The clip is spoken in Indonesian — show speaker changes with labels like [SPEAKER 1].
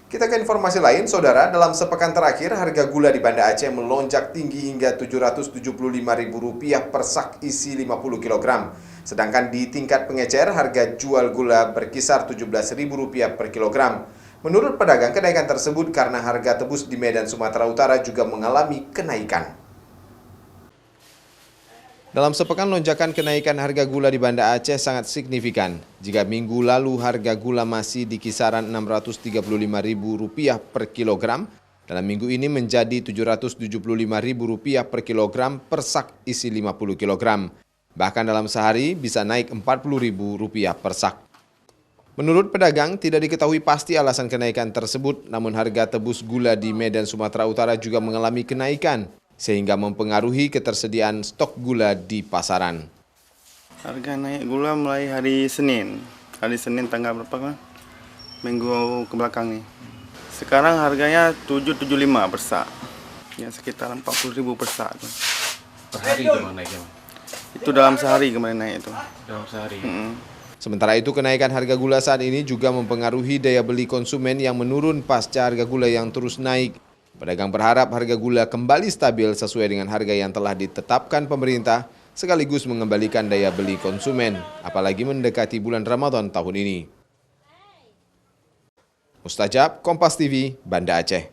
[SPEAKER 1] Kita ke informasi lain, Saudara. Dalam sepekan terakhir, harga gula di Banda Aceh melonjak tinggi hingga Rp775.000 per sak isi 50 kg. Sedangkan di tingkat pengecer, harga jual gula berkisar Rp17.000 per kilogram. Menurut pedagang, kenaikan tersebut karena harga tebus di Medan, Sumatera Utara juga mengalami kenaikan. Dalam sepekan, lonjakan kenaikan harga gula di Banda Aceh sangat signifikan. Jika minggu lalu harga gula masih di kisaran Rp635.000 per kilogram, dalam minggu ini menjadi Rp775.000 per kilogram per sak isi 50 kilogram. Bahkan dalam sehari bisa naik Rp40.000 per sak. Menurut pedagang, tidak diketahui pasti alasan kenaikan tersebut, namun harga tebus gula di Medan, Sumatera Utara juga mengalami kenaikan, sehingga mempengaruhi ketersediaan stok gula di pasaran.
[SPEAKER 2] Harga naik gula mulai hari Senin. Hari Senin tanggal berapa kan? Minggu ke belakang nih. Sekarang harganya 775 per sak. Ya sekitar 40.000 per sak.
[SPEAKER 3] Per hari itu naiknya?
[SPEAKER 2] Itu dalam sehari kemarin naik itu.
[SPEAKER 3] Dalam sehari?
[SPEAKER 1] Sementara itu, kenaikan harga gula saat ini juga mempengaruhi daya beli konsumen yang menurun pasca harga gula yang terus naik. Pedagang berharap harga gula kembali stabil sesuai dengan harga yang telah ditetapkan pemerintah, sekaligus mengembalikan daya beli konsumen, apalagi mendekati bulan Ramadan tahun ini. Mustajab, Kompas TV, Banda Aceh.